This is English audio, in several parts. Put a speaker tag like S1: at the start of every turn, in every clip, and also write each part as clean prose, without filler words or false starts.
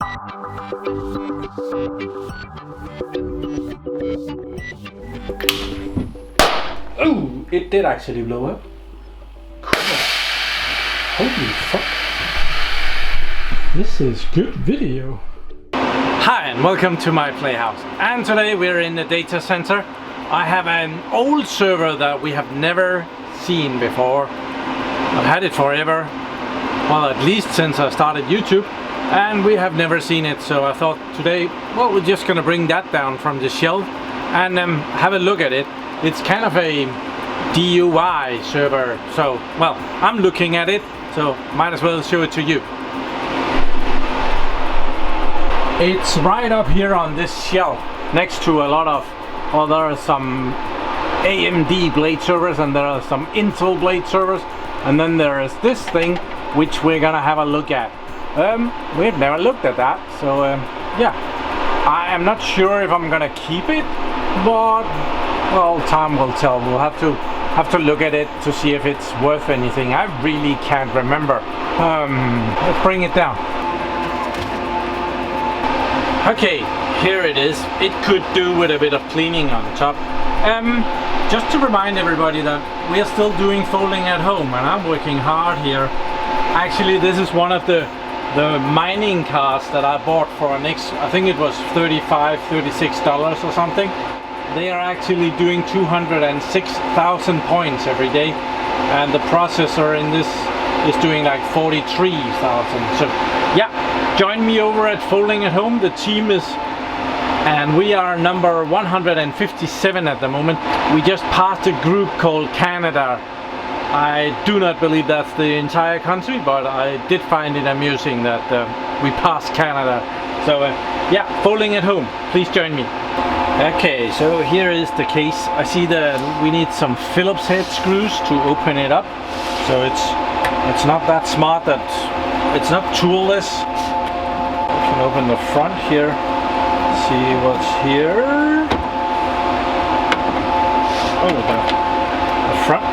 S1: Oh, it did actually blow up. Cool. Holy fuck. This is good video. Hi and welcome to my playhouse. And today we're in the data center. I have an old server that we have never seen before. I've had it forever. Well, at least since I started YouTube. And we have never seen it. So I thought today, well, we're just gonna bring that down from the shelf and have a look at it. It's kind of a DIY server, so, well, I'm looking at it, so might as well show it to you. It's right up here on this shelf, next to a lot of, well, there are some AMD blade servers and there are some Intel blade servers, and then there is this thing, which we're gonna have a look at. We've never looked at that, so yeah. I am not sure if I'm gonna keep it, but well, time will tell. We'll have to look at it to see if it's worth anything. I really can't remember. Let's bring it down. Okay, here it is. It could do with a bit of cleaning on top. Just to remind everybody that we are still doing folding at home, and I'm working hard here. Actually, this is one of the mining cards that I bought for an I think it was $35, $36 or something. They are actually doing 206,000 points every day, and the processor in this is doing like 43,000. So yeah, join me over at Folding at Home. The team is, and we are number 157 at the moment. We just passed a group called Canada. I do not believe that's the entire country, but I did find it amusing that we passed Canada. So yeah, Folding at Home, please join me. Okay, so here is the case. I see that we need some Phillips head screws to open it up. So it's not that smart that it's not toolless. We can open the front here. See what's here. Oh, the front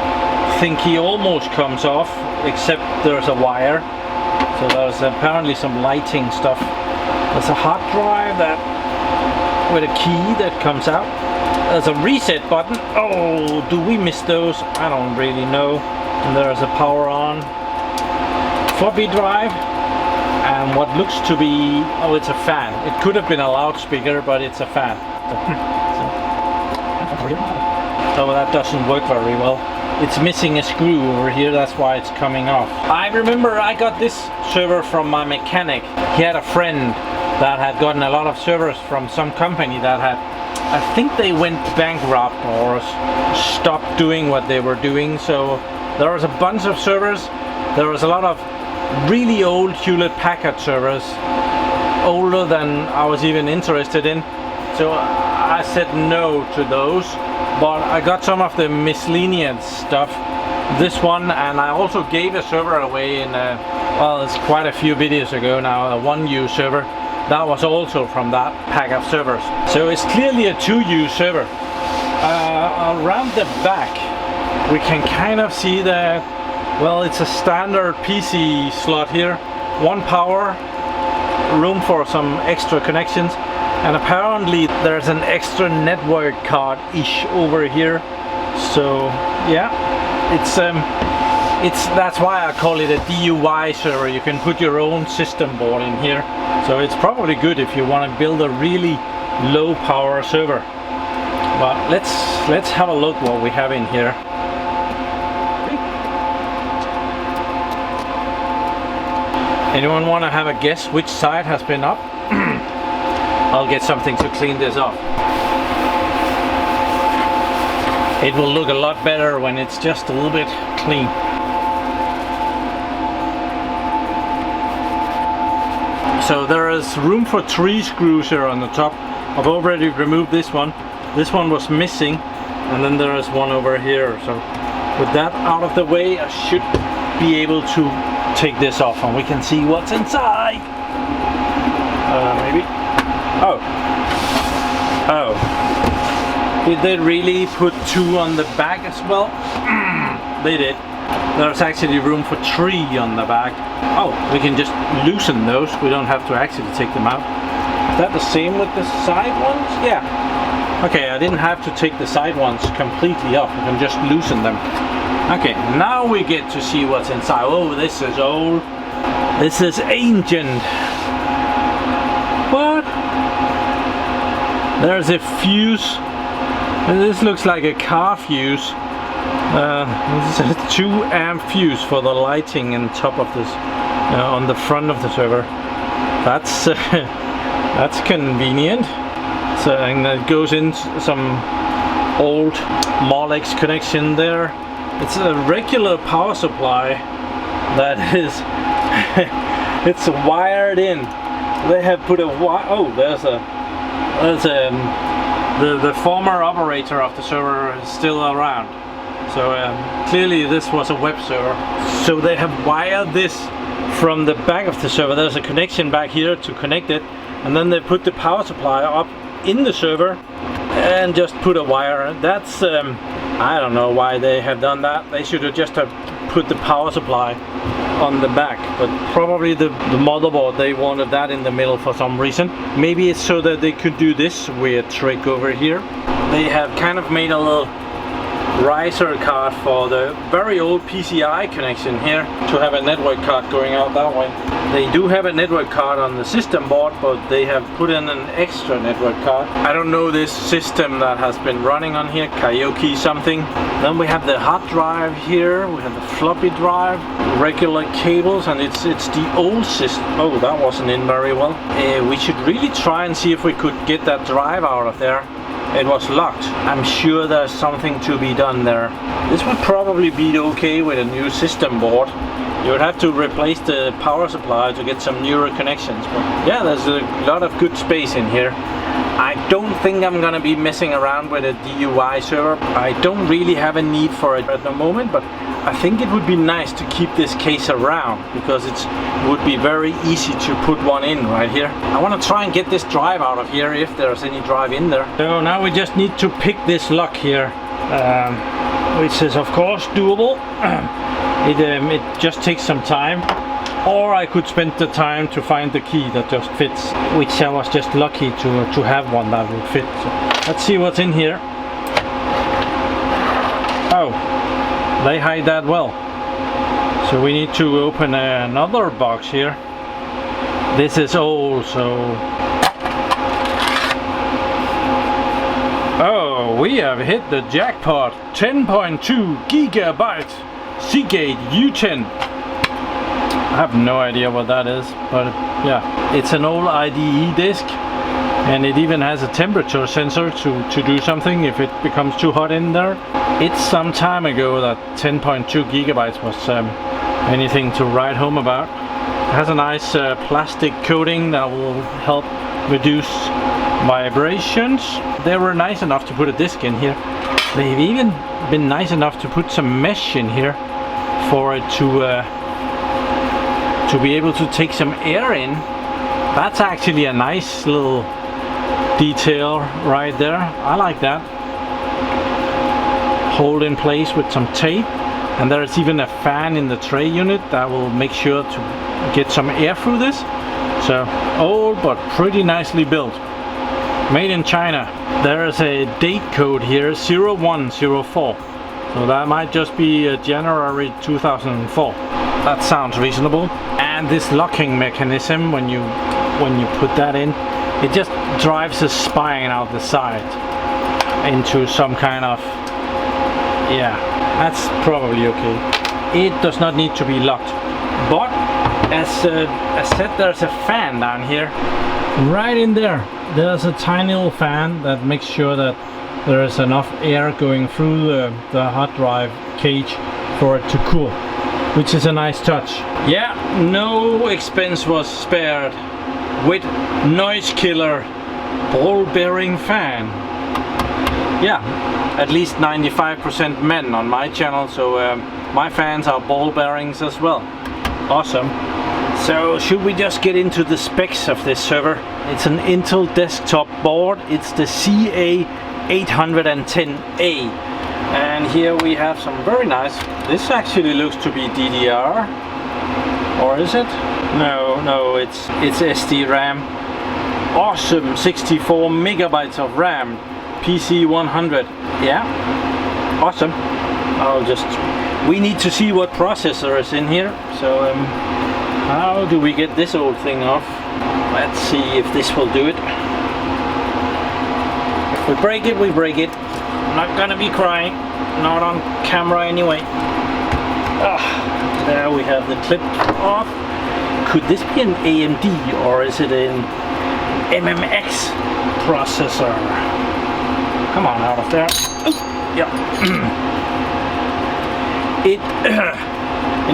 S1: thingy almost comes off, except there's a wire. So there's apparently some lighting stuff. There's a hard drive that with a key that comes out. There's a reset button. Oh, do we miss those? I don't really know. And there's a power on floppy drive and what looks to be, oh, it's a fan. It could have been a loudspeaker, but it's a fan. So that doesn't work very well. It's missing a screw over here, that's why it's coming off. I remember I got this server from my mechanic. He had a friend that had gotten a lot of servers from some company that had, I think they went bankrupt or stopped doing what they were doing. So there was a bunch of servers. There was a lot of really old Hewlett-Packard servers, older than I was even interested in. So I said no to those, but I got some of the miscellaneous stuff. This one, and I also gave a server away in well, it's quite a few videos ago now, a 1U server. That was also from that pack of servers. So it's clearly a 2U server. Around the back we can kind of see that, well, it's a standard PC slot here. One power, room for some extra connections, and apparently there's an extra network card-ish over here. So yeah, that's why I call it a DIY server. You can put your own system board in here. So it's probably good if you want to build a really low power server. But let's have a look what we have in here. Anyone want to have a guess which side has been up? I'll get something to clean this off. It will look a lot better when it's just a little bit clean. So there is room for 3 screws here on the top. I've already removed this one. This one was missing, and then there is one over here. So with that out of the way, I should be able to take this off and we can see what's inside. Maybe. Oh. Did they really put 2 on the back as well? They did. There's actually room for 3 on the back. Oh, we can just loosen those. We don't have to actually take them out. Is that the same with the side ones? Yeah. Okay, I didn't have to take the side ones completely off. We can just loosen them. Okay, now we get to see what's inside. Oh, this is old. This is ancient. What? There's a fuse. This looks like a car fuse. This is a 2 amp fuse for the lighting on top of this, on the front of the server. That's that's convenient. So, and that goes in some old Molex connection there. It's a regular power supply that is it's wired in. They have put a oh, there's the former operator of the server is still around. So clearly this was a web server. So they have wired this from the back of the server. There's a connection back here to connect it, and then they put the power supply up in the server and just put a wire. That's I don't know why they have done that. They should have just put the power supply on the back, but probably the motherboard, they wanted that in the middle for some reason. Maybe it's so that they could do this weird trick over here. They have kind of made a little riser card for the very old PCI connection here to have a network card going out that way. They do have a network card on the system board, but they have put in an extra network card. I don't know this system that has been running on here, Karaoke something. Then we have the hard drive here, we have the floppy drive, regular cables, and it's the old system. Oh, that wasn't in very well. We should really try and see if we could get that drive out of there. It was locked. I'm sure there's something to be done there. This would probably be okay with a new system board. You would have to replace the power supply to get some newer connections. But yeah, there's a lot of good space in here. I don't think I'm gonna be messing around with a DUI server. I don't really have a need for it at the moment, but I think it would be nice to keep this case around because it would be very easy to put one in right here. I want to try and get this drive out of here if there's any drive in there. So now we just need to pick this lock here, which is of course doable. It just takes some time. Or I could spend the time to find the key that just fits, which I was just lucky to have one that would fit. So let's see what's in here. Oh, they hide that well. So we need to open another box here. This is old, so... Oh, we have hit the jackpot. 10.2 gigabyte Seagate U10. I have no idea what that is, but yeah, it's an old IDE disk, and it even has a temperature sensor to do something if it becomes too hot in there. It's some time ago that 10.2 gigabytes was anything to write home about. It has a nice plastic coating that will help reduce vibrations. They were nice enough to put a disk in here. They've even been nice enough to put some mesh in here for it to be able to take some air in. That's actually a nice little detail right there. I like that. Hold in place with some tape, and there's even a fan in the tray unit that will make sure to get some air through this. So old but pretty nicely built. Made in China. There is a date code here, 0104. So that might just be January 2004. That sounds reasonable. And this locking mechanism, when you put that in, it just drives a spine out the side into some kind of, yeah, that's probably okay. It does not need to be locked. But as I said, there's a fan down here, right in there. There's a tiny little fan that makes sure that there is enough air going through the hard drive cage for it to cool, which is a nice touch. Yeah, no expense was spared with noise killer ball bearing fan. Yeah, at least 95% men on my channel, so my fans are ball bearings as well. Awesome. So should we just get into the specs of this server? It's an Intel desktop board. It's the CA810A. And here we have some very nice, this actually looks to be DDR. Or is it? No, it's SD RAM. Awesome, 64 megabytes of RAM. PC 100. Yeah, awesome. We need to see what processor is in here. So how do we get this old thing off? Let's see if this will do it. If we break it, we break it. I'm not gonna be crying. Not on camera anyway. There we have the clip off. Could this be an AMD or is it an MMX processor? Come on, out of there. Oh, yeah. It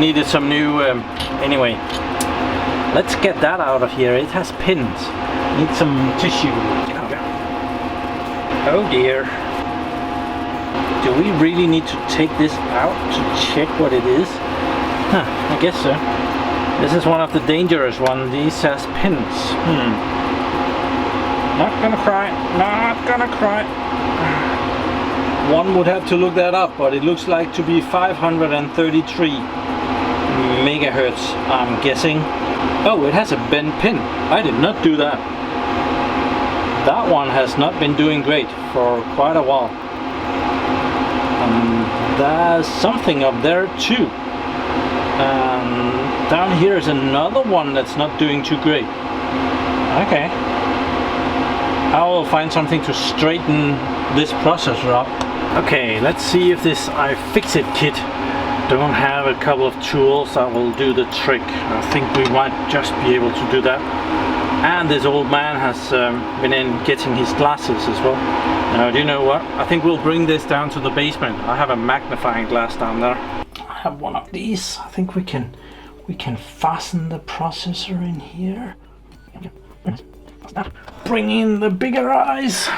S1: needed some new. Anyway, let's get that out of here. It has pins. Need some tissue. Oh dear. Do we really need to take this out to check what it is? Huh, I guess so. This is one of the dangerous ones. These has pins. Not gonna cry. Not gonna cry. One would have to look that up, but it looks like to be 533 megahertz, I'm guessing. Oh, it has a bent pin. I did not do that. That one has not been doing great for quite a while. There's something up there too. Down here is another one that's not doing too great. Okay. I will find something to straighten this processor up. Okay, let's see if this iFixit kit don't have a couple of tools that will do the trick. I think we might just be able to do that. And this old man has been in getting his glasses as well. Now, do you know what? I think we'll bring this down to the basement. I have a magnifying glass down there. I have one of these. I think we can fasten the processor in here. Bring in the bigger eyes.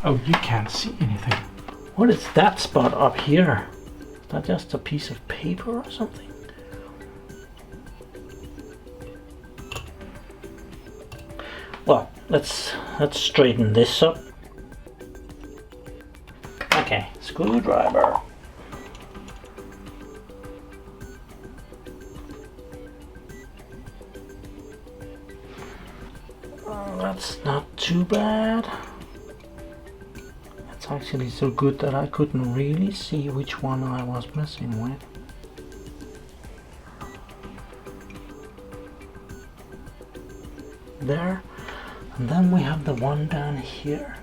S1: Oh, you can't see anything. What is that spot up here? Is that just a piece of paper or something? Well, let's straighten this up. Okay, screwdriver. Oh, that's not too bad. It's actually so good that I couldn't really see which one I was messing with. There. And then we have the one down here.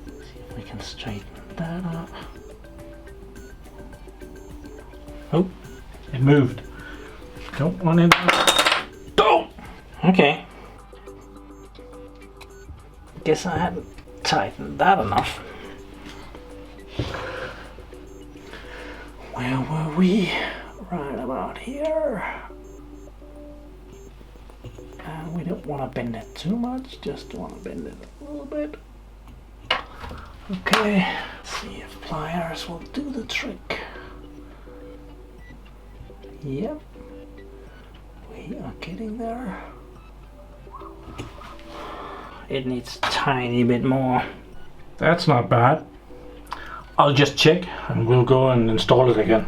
S1: See if we can straighten that up. Oh, it moved. Don't want it. Oh! Okay. Guess I hadn't tightened that enough. Where were we? Right about here. And we don't want to bend it too much, just want to bend it a little bit. Okay, let's see if pliers will do the trick. Yep, we are getting there. It needs a tiny bit more. That's not bad. I'll just check and we'll go and install it again.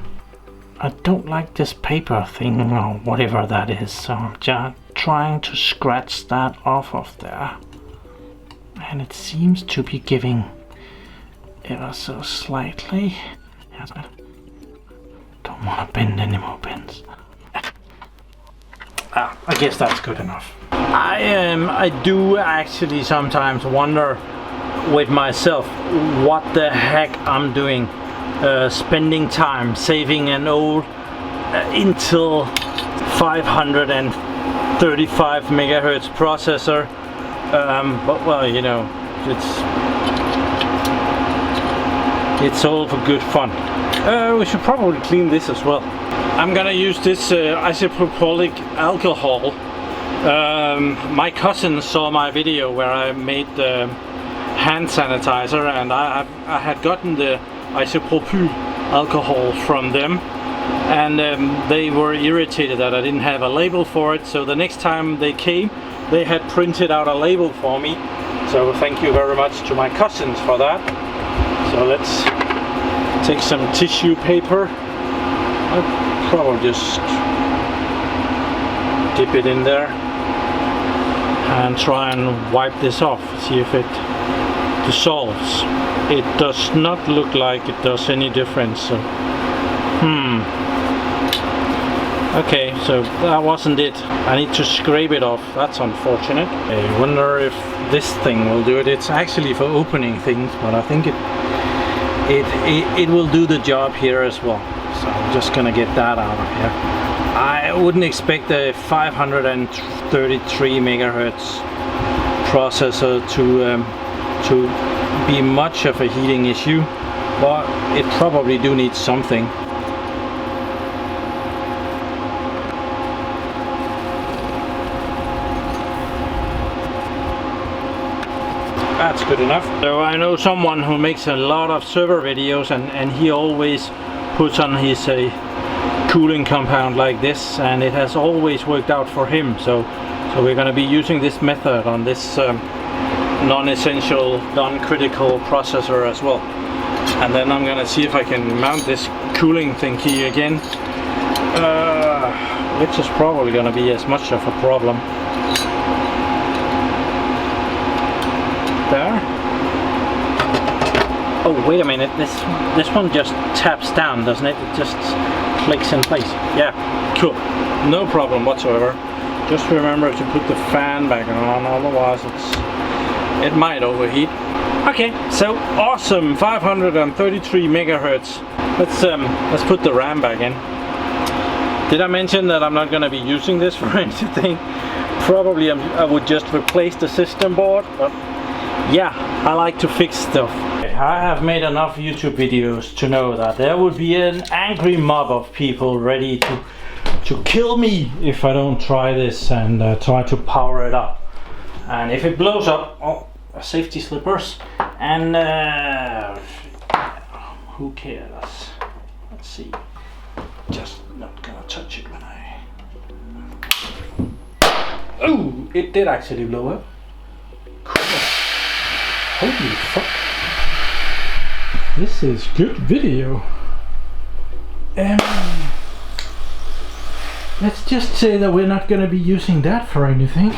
S1: I don't like this paper thing or whatever that is, so I'm just trying to scratch that off of there. And it seems to be giving ever so slightly. Don't want to bend any more pins. I guess that's good enough. I do actually sometimes wonder with myself what the heck I'm doing. Spending time saving an old Intel 535 megahertz processor, but well, you know, it's all for good fun. We should probably clean this as well. I'm gonna use this isopropylic alcohol. My cousin saw my video where I made the hand sanitizer, and I had gotten the isopropyl alcohol from them, and they were irritated that I didn't have a label for it, so the next time they came they had printed out a label for me, so thank you very much to my cousins for that. So let's take some tissue paper. I'll probably just dip it in there and try and wipe this off, see if it dissolves. It does not look like it does any difference, so okay, so that wasn't it. I need to scrape it off. That's unfortunate. I wonder if this thing will do it. It's actually for opening things, but I think it will do the job here as well. So I'm just gonna get that out of here. I wouldn't expect a 533 megahertz processor to be much of a heating issue, but it probably do need something. That's good enough. So I know someone who makes a lot of server videos, and he always puts on his cooling compound like this, and it has always worked out for him. So we're going to be using this method on this non-essential, non-critical processor as well. And then I'm going to see if I can mount this cooling thingy again, which is probably going to be as much of a problem. There. Oh, wait a minute, this one just taps down, doesn't it? It just clicks in place. Yeah, cool, no problem whatsoever. Just remember to put the fan back on, otherwise it might overheat. Okay, so awesome, 533 megahertz. Let's put the RAM back in. Did I mention that I'm not going to be using this for anything? Probably I would just replace the system board, but yeah, I like to fix stuff. I have made enough YouTube videos to know that there would be an angry mob of people ready to kill me if I don't try this and try to power it up. And if it blows up, oh, safety slippers, and who cares? Let's see. Just not gonna touch it when I... Oh, it did actually blow up. Cool. Holy fuck. This is good video. Let's just say that we're not gonna be using that for anything.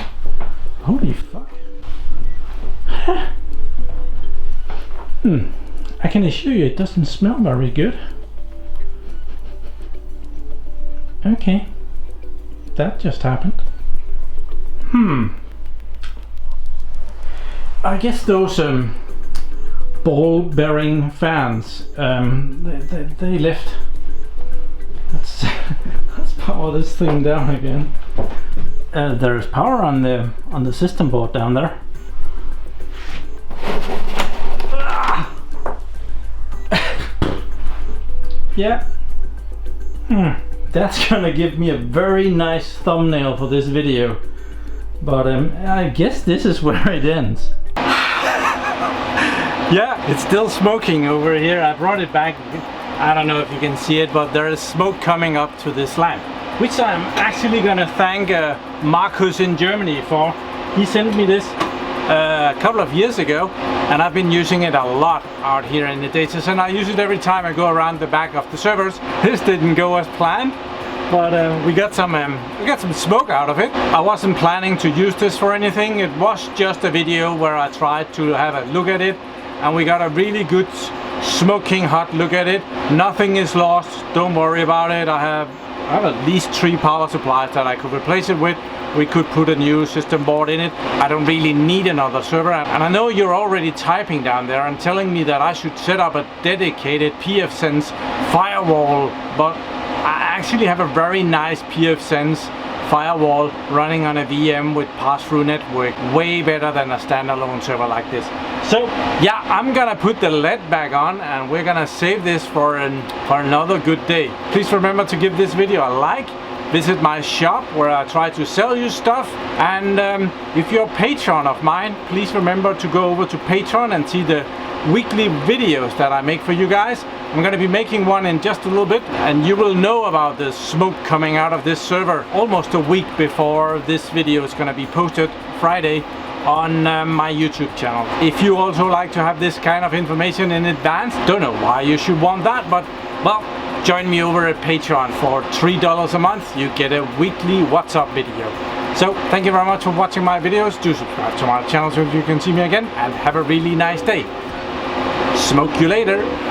S1: Holy fuck. I can assure you it doesn't smell very good. Okay. That just happened. I guess those ball bearing fans, they left. Let's power this thing down again. There's power on the system board down there. Yeah. That's gonna give me a very nice thumbnail for this video. But I guess this is where it ends. Yeah, it's still smoking over here. I brought it back. I don't know if you can see it, but there is smoke coming up to this lamp, which I'm actually gonna thank Marcus in Germany for. He sent me this a couple of years ago, and I've been using it a lot out here in the data center. I use it every time I go around the back of the servers. This didn't go as planned, but we got some smoke out of it. I wasn't planning to use this for anything. It was just a video where I tried to have a look at it, and we got a really good smoking hot look at it. Nothing is lost, don't worry about it. I have at least 3 power supplies that I could replace it with. We could put a new system board in it. I don't really need another server. And I know you're already typing down there and telling me that I should set up a dedicated pfSense firewall, but I actually have a very nice pfSense firewall running on a VM with pass-through network, way better than a standalone server like this. So yeah, I'm gonna put the LED back on, and we're gonna save this for another good day. Please remember to give this video a like, visit my shop where I try to sell you stuff, and if you're a patron of mine, please remember to go over to Patreon and see the weekly videos that I make for you guys. I'm going to be making one in just a little bit, and you will know about the smoke coming out of this server almost a week before this video is going to be posted Friday on my YouTube channel. If you also like to have this kind of information in advance, don't know why you should want that, but well, join me over at Patreon. For $3 a month, you get a weekly WhatsApp video. So thank you very much for watching my videos. Do subscribe to my channel so you can see me again, and have a really nice day. Smoke you later.